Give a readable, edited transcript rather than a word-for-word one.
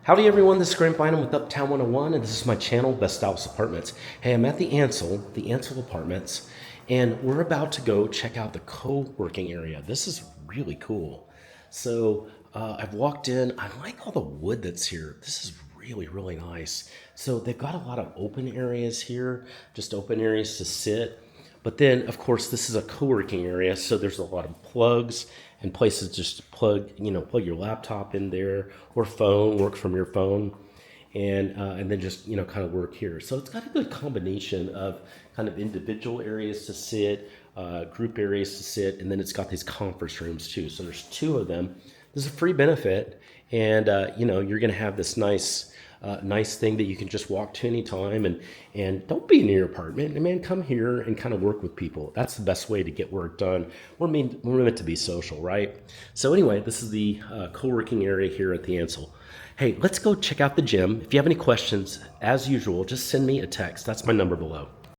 Howdy everyone, this is Grant Bynum with Uptown 101, and this is my channel, Bell Southstone Apartments. Hey, I'm at the Ansel Apartments, and we're about to go check out the co-working area. This is really cool. So I've walked in. I like all the wood that's here. This is really nice. So they've got a lot of open areas here, just open areas to sit. But then, of course, this is a co-working area, so there's a lot of plugs and places just to plug your laptop in there or phone, work from your phone, and then just kind of work here. So it's got a good combination of kind of individual areas to sit, group areas to sit, and then it's got these conference rooms too. So there's two of them. This is a free benefit, and you're going to have this nice thing that you can just walk to anytime, and don't be in your apartment. And man, come here and kind of work with people. That's the best way to get work done. We're meant to be social, right? So anyway, this is the co-working area here at the Ansel. Hey, let's go check out the gym. If you have any questions, as usual, just send me a text. That's my number below.